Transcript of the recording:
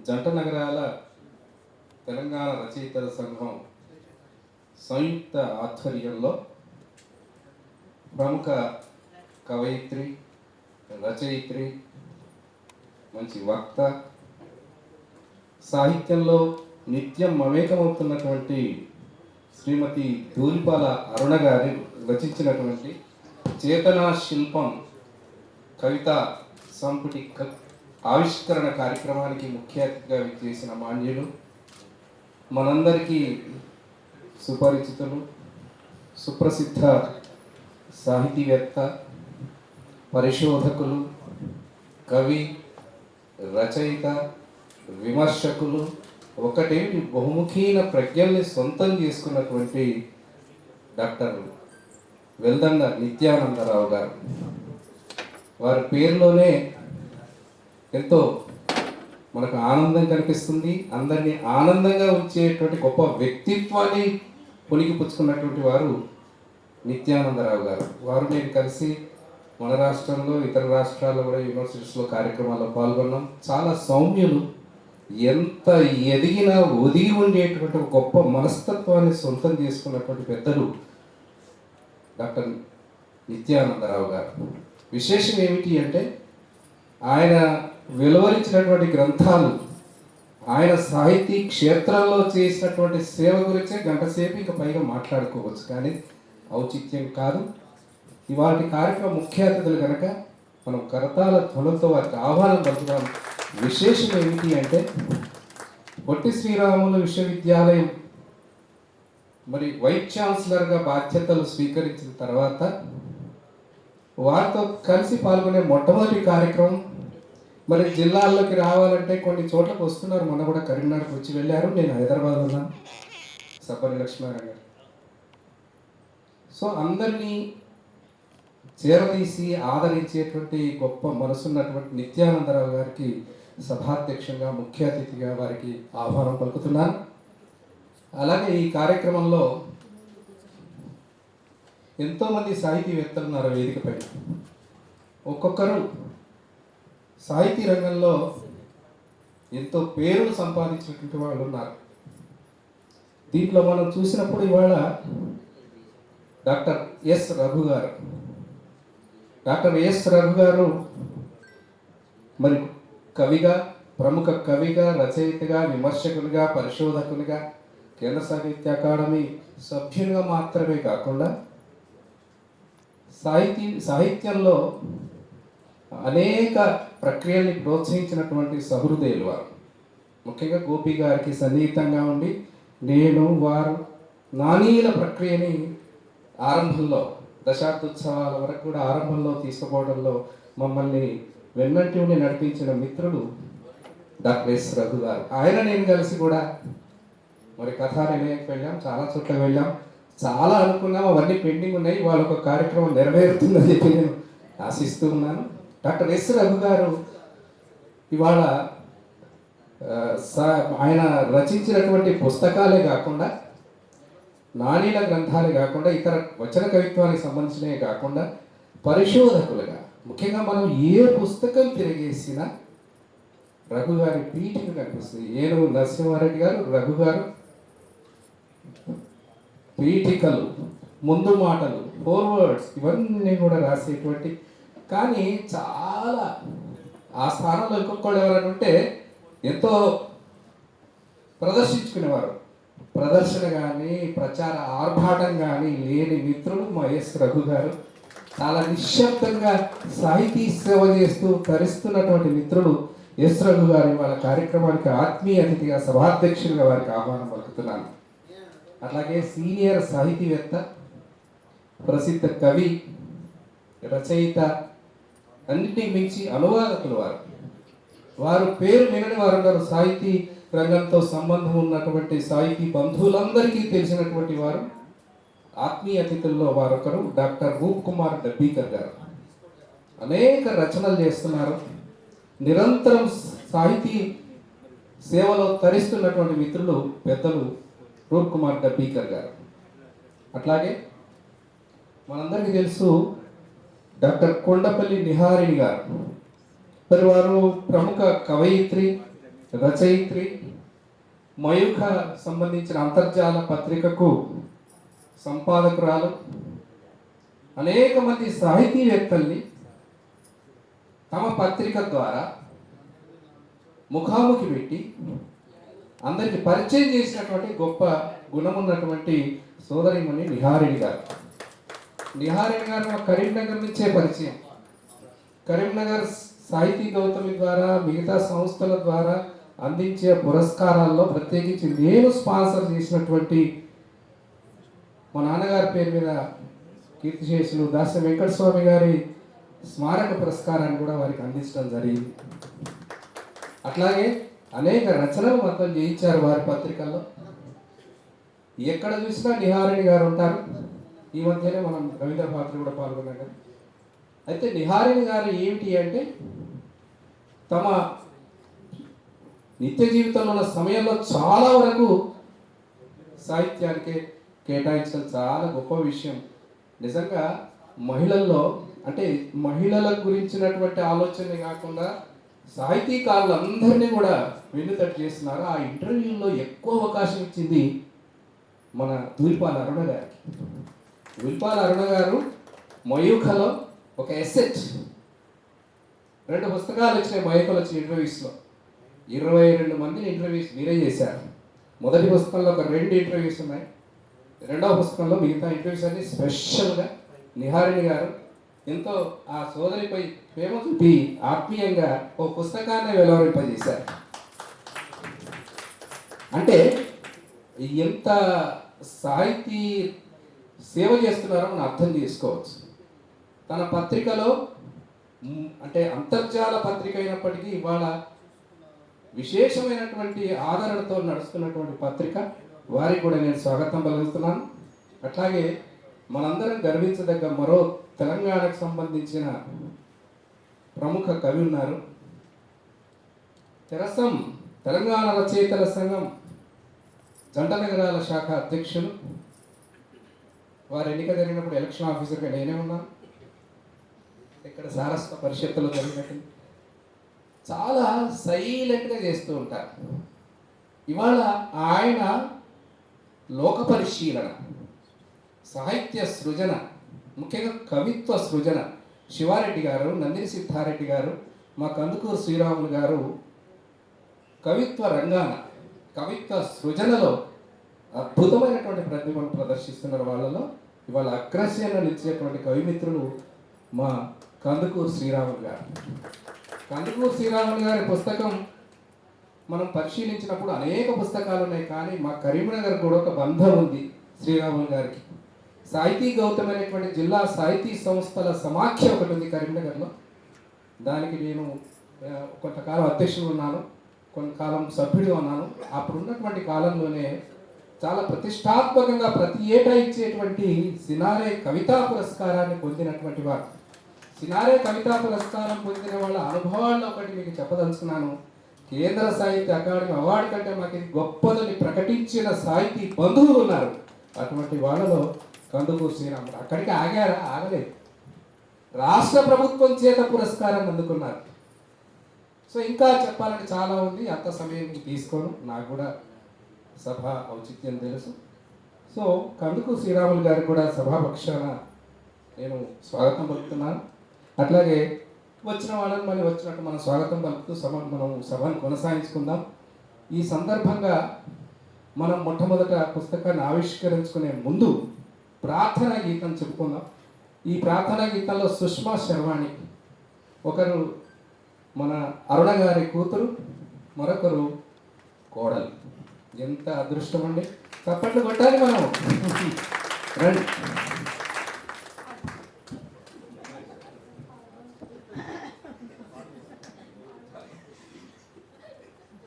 జంట నగరాల తెలంగాణ రచయితల సంఘం సంయుక్త ఆధ్వర్యంలో ప్రముఖ కవయిత్రి, రచయిత్రి, మంచి వక్త, సాహిత్యంలో నిత్యం మమేకమవుతున్నటువంటి శ్రీమతి ధూళిపాల అరుణ గారి రచించినటువంటి చేతనా శిల్పం కవిత సంపుటి ఆవిష్కరణ కార్యక్రమానికి ముఖ్య అతిథిగా విచ్చేసిన మాన్యులు, మనందరికీ సుపరిచితులు, సుప్రసిద్ధ సాహితీవేత్త, పరిశోధకులు, కవి, రచయిత, విమర్శకులు, ఒకటేంటి బహుముఖీన ప్రజ్ఞల్ని సొంతం చేసుకున్నటువంటి డాక్టర్ వెల్దండ నిత్యానందరావు గారు. వారి పేరులోనే ఎంతో మనకు ఆనందం కనిపిస్తుంది. అందరినీ ఆనందంగా ఉంచేటువంటి గొప్ప వ్యక్తిత్వాన్ని పుణికిపుచ్చుకున్నటువంటి వారు నిత్యానందరావు గారు. వారు నేను కలిసి మన రాష్ట్రంలో, ఇతర రాష్ట్రాల్లో కూడా యూనివర్సిటీస్లో కార్యక్రమాల్లో పాల్గొన్నాం. చాలా సౌమ్యులు, ఎంత ఎదిగినా ఒదిగి ఉండేటువంటి ఒక గొప్ప మనస్తత్వాన్ని సొంతం చేసుకున్నటువంటి పెద్దలు డాక్టర్ నిత్యానందరావు గారు. విశేషం ఏమిటి అంటే ఆయన వెలువరించినటువంటి గ్రంథాలు, ఆయన సాహితీ క్షేత్రంలో చేసినటువంటి సేవ గురించే గంటసేపు ఇంకా పైగా మాట్లాడుకోవచ్చు, కానీ ఔచిత్యం కాదు. ఇవాటి కార్యక్రమం ముఖ్య అతిథులు కనుక మనం కరతాల ధ్వనులతో వారికి ఆహ్వానం పలుకుదాం. విశేషం ఏమిటి అంటే పొట్టి శ్రీరాములు విశ్వవిద్యాలయం మరి వైస్ ఛాన్సలర్గా బాధ్యతలు స్వీకరించిన తర్వాత వారితో కలిసి పాల్గొనే మొట్టమొదటి కార్యక్రమం. మరి జిల్లాల్లోకి రావాలంటే కొన్ని చోట్లకు వస్తున్నారు. మొన్న కూడా కరీంనగర్కి వచ్చి వెళ్ళారు. నేను హైదరాబాద్ ఉన్నాను, సపరి లక్ష్మీనారాయణ గారు. సో అందరినీ చేరదీసి ఆదరించేటువంటి గొప్ప మనసున్నటువంటి నిత్యానందరావు గారికి సభాధ్యక్షంగా, ముఖ్య అతిథిగా వారికి ఆహ్వానం పలుకుతున్నాను. అలాగే ఈ కార్యక్రమంలో ఎంతోమంది సాహితీవేత్తలు ఉన్నారు వేదికపై. ఒక్కొక్కరు సాహితీ రంగంలో ఎంతో పేరును సంపాదించినటువంటి వాళ్ళు ఉన్నారు. దీంట్లో మనం చూసినప్పుడు ఇవాళ డాక్టర్ ఎస్ రఘు గారు, డాక్టర్ ఎస్ రఘు గారు మరి కవిగా, ప్రముఖ కవిగా, రచయితగా, విమర్శకునిగా, పరిశోధకునిగా, కేంద్ర సాహిత్య అకాడమీ సభ్యునిగా మాత్రమే కాకుండా సాహిత్యంలో అనేక ప్రక్రియల్ని ప్రోత్సహించినటువంటి సహృదయులు వారు. ముఖ్యంగా గోపి గారికి సన్నిహితంగా ఉండి నేను వారు నాణీల ప్రక్రియని ఆరంభంలో, దశాబ్దోత్సవాల వరకు కూడా ఆరంభంలో తీసుకుపోవడంలో మమ్మల్ని వెన్నంటి ఉండి నడిపించిన మిత్రులు డాక్టర్ ఎస్ రఘు గారు. ఆయన నేను కలిసి కూడా మరి కథానిలయంకి వెళ్ళాం, చాలా చోట్ల వెళ్ళాం, చాలా అనుకున్నాం, అవన్నీ పెండింగ్ ఉన్నాయి. వాళ్ళొక కార్యక్రమం నెరవేరుతుందని చెప్పి నేను ఆశిస్తూ ఉన్నాను. డాక్టర్ ఎస్ రఘు గారు ఇవాళ ఆయన రచించినటువంటి పుస్తకాలే కాకుండా, నాణీల గ్రంథాలే కాకుండా, ఇతర వచన కవిత్వానికి సంబంధించినవి కాకుండా పరిశోధకులుగా, ముఖ్యంగా మనం ఏ పుస్తకం తిరిగేసినా రఘు గారి పీఠిక కనిపిస్తుంది. ఏనుగు నరసింహారెడ్డి గారు, రఘు గారు పీఠికలు, ముందు మాటలు, ఫోర్వర్డ్స్ ఇవన్నీ కూడా రాసేటువంటి, కానీ చాలా ఆ స్థానంలో ఇంకొకళ్ళు ఎవరైనా ఉంటే ఎంతో ప్రదర్శించుకునేవారు. ప్రదర్శన కానీ, ప్రచార ఆర్భాటం కానీ లేని మిత్రుడు మా ఎస్ రఘు గారు. చాలా నిశ్శబ్దంగా సాహితీ సేవ చేస్తూ తరిస్తున్నటువంటి మిత్రుడు ఎస్ రఘు గారు వాళ్ళ కార్యక్రమానికి ఆత్మీయ అతిథిగా, సభాధ్యక్షులుగా వారికి ఆహ్వానం పలుకుతున్నాను. అట్లాగే సీనియర్ సాహితీవేత్త, ప్రసిద్ధ కవి, రచయిత, అన్నిటినీ మించి అనువాదకులు వారు. వారు పేరు వినని వారు ఉన్నారు. సాహితీ రంగంతో సంబంధం ఉన్నటువంటి సాహితీ బంధువులందరికీ తెలిసినటువంటి వారు. ఆత్మీయ అతిథుల్లో వారొకరు డాక్టర్ రూప్ కుమార్ డబ్బీకర్ గారు. అనేక రచనలు చేస్తున్నారు. నిరంతరం సాహితీ సేవలో తరిస్తున్నటువంటి మిత్రులు పెద్దలు రూప్ కుమార్ డబ్బీకర్ గారు. అట్లాగే మనందరికీ తెలుసు డాక్టర్ కొండపల్లి నిహారిణి గారు. మరి వారు ప్రముఖ కవయిత్రి, రచయిత్రి, మయూఖ సంబంధించిన అంతర్జాల పత్రికకు సంపాదకురాలు, అనేక మంది సాహితీవేత్తల్ని తమ పత్రిక ద్వారా ముఖాముఖి పెట్టి అందరికి పరిచయం చేసినటువంటి గొప్ప గుణమున్నటువంటి సోదరిమణి నిహారిణి గారు. నిహారిణి గారు మా కరీంనగర్ నుంచే పరిచయం. కరీంనగర్ సాహితీ గౌతమి ద్వారా, మిగతా సంస్థల ద్వారా అందించే పురస్కారాల్లో ప్రత్యేకించి నేను స్పాన్సర్ చేసినటువంటి మా నాన్నగారి పేరు మీద కీర్తిశేషులు దాస్య వెంకటస్వామి గారి స్మారక పురస్కారాన్ని కూడా వారికి అందించడం జరిగింది. అట్లాగే అనేక రచనలు మొత్తం చేయించారు వారి పత్రికల్లో. ఎక్కడ చూసినా నిహారిణి గారు ఉంటారు. ఈ మధ్యనే మనం రవీంద్ర పాత్ర కూడా పాల్గొన్నాం కదా. అయితే నిహారిణి గారు ఏమిటి అంటే, తమ నిత్య జీవితంలో ఉన్న సమయంలో చాలా వరకు సాహిత్యానికి కేటాయించడం చాలా గొప్ప విషయం. నిజంగా మహిళల్లో అంటే మహిళల గురించినటువంటి ఆలోచనే కాకుండా సాహితీకారులందరినీ కూడా వెన్నుతట్టు చేస్తున్నారు. ఆ ఇంటర్వ్యూలో ఎక్కువ అవకాశం ఇచ్చింది మన ధూళిపాల అరుణ గారికి. ధూళిపాల అరుణ గారు మయూఖలో ఒక ఎసెట్ 2 పుస్తకాలు వచ్చినాయి. మయూఖలో వచ్చిన ఇంటర్వ్యూస్లో 22 మందిని ఇంటర్వ్యూస్ మీరే చేశారు. మొదటి పుస్తకంలో ఒక 2 ఇంటర్వ్యూస్ ఉన్నాయి. రెండవ పుస్తకంలో మిగతా ఇంటర్వ్యూస్ అన్ని స్పెషల్గా నిహారిణి గారు ఎంతో ఆ సోదరిపై ప్రేమ చూపి ఆత్మీయంగా ఓ పుస్తకాన్ని వెలువరింపజేశారు. అంటే ఎంత సాహితీ సేవ చేస్తున్నారో మనం అర్థం చేసుకోవచ్చు. తన పత్రికలో అంటే అంతర్జాల పత్రిక అయినప్పటికీ ఇవాళ విశేషమైనటువంటి ఆదరణతో నడుస్తున్నటువంటి పత్రిక, వారికి కూడా నేను స్వాగతం పలుకుతున్నాను. అట్లాగే మనందరం గర్వించదగ్గ మరో తెలంగాణకు సంబంధించిన ప్రముఖ కవి ఉన్నారు. తెరసం తెలంగాణ రచయితల సంఘం జంట నగరాల శాఖ అధ్యక్షులు. వారి ఎన్నిక జరిగినప్పుడు ఎలక్షన్ ఆఫీసర్గా నేనే ఉన్నాను. ఇక్కడ సారస్వత పరిషత్తులో జరిగినట్టు చాలా సైలెంట్గా చేస్తూ ఉంటారు. ఇవాళ ఆయన లోక పరిశీలన, సాహిత్య సృజన, ముఖ్యంగా కవిత్వ సృజన, శివారెడ్డి గారు, నందిని సిద్ధారెడ్డి గారు, మా కందుకూరు శ్రీరాములు గారు కవిత్వ రంగాన కవిత్వ సృజనలో అద్భుతమైనటువంటి ప్రతిభను ప్రదర్శిస్తున్నారు. వాళ్ళలో ఇవాళ అగ్రశ్యంగా నిలిచేటువంటి కవిమిత్రులు మా కందుకూరు శ్రీరాములు గారు. కందుకూరు శ్రీరాములు గారి పుస్తకం మనం పరిశీలించినప్పుడు అనేక పుస్తకాలు ఉన్నాయి, కానీ మా కరీంనగర్ కూడా ఒక బంధం ఉంది శ్రీరాములు గారికి. సాహితీ గౌతమ్ అనేటువంటి జిల్లా సాహితీ సంస్థల సమాఖ్య ఒకటి ఉంది కరీంనగర్లో. దానికి నేను కొంతకాలం అధ్యక్షుడు ఉన్నాను, కొంతకాలం సభ్యుడు ఉన్నాను. అప్పుడు ఉన్నటువంటి కాలంలోనే చాలా ప్రతిష్టాత్మకంగా ప్రతి ఏటా ఇచ్చేటువంటి సినారే కవితా పురస్కారాన్ని పొందినటువంటి వారు. సినారే కవితా పురస్కారం పొందిన వాళ్ళ అనుభవాల్లో ఒకటి మీకు చెప్పదలుచుకున్నాను. కేంద్ర సాహిత్య అకాడమీ అవార్డు కంటే మాకు ఇది గొప్పదని ప్రకటించిన సాహితీ బంధువులు ఉన్నారు. అటువంటి వాళ్ళలో కందుకూరు శ్రీరాములు. అక్కడికి ఆగారా? ఆగలేదు. రాష్ట్ర ప్రభుత్వం చేత పురస్కారాన్ని అందుకున్నారు. సో ఇంకా చెప్పాలంటే చాలా ఉంది, అంత సమయం తీసుకోను, నాకు కూడా సభ ఔచిత్యం తెలుసు. సో కందుకూరు శ్రీరాములు గారికి కూడా సభాపక్షాన నేను స్వాగతం పలుకుతున్నాను. అట్లాగే వచ్చిన వాళ్ళని మళ్ళీ వచ్చినట్టు మనం స్వాగతం పలుకుతూ మనం సభను కొనసాగించుకుందాం. ఈ సందర్భంగా మనం మొట్టమొదట పుస్తకాన్ని ఆవిష్కరించుకునే ముందు ప్రార్థనా గీతం చెప్పుకుందాం. ఈ ప్రార్థనా గీతంలో సుష్మా శర్వాణి, ఒకరు మన అరుణ గారి కూతురు, మరొకరు కోడలు. ఎంత అదృష్టం అండి! చప్పట్లు కొట్టాలి మనం. రండి.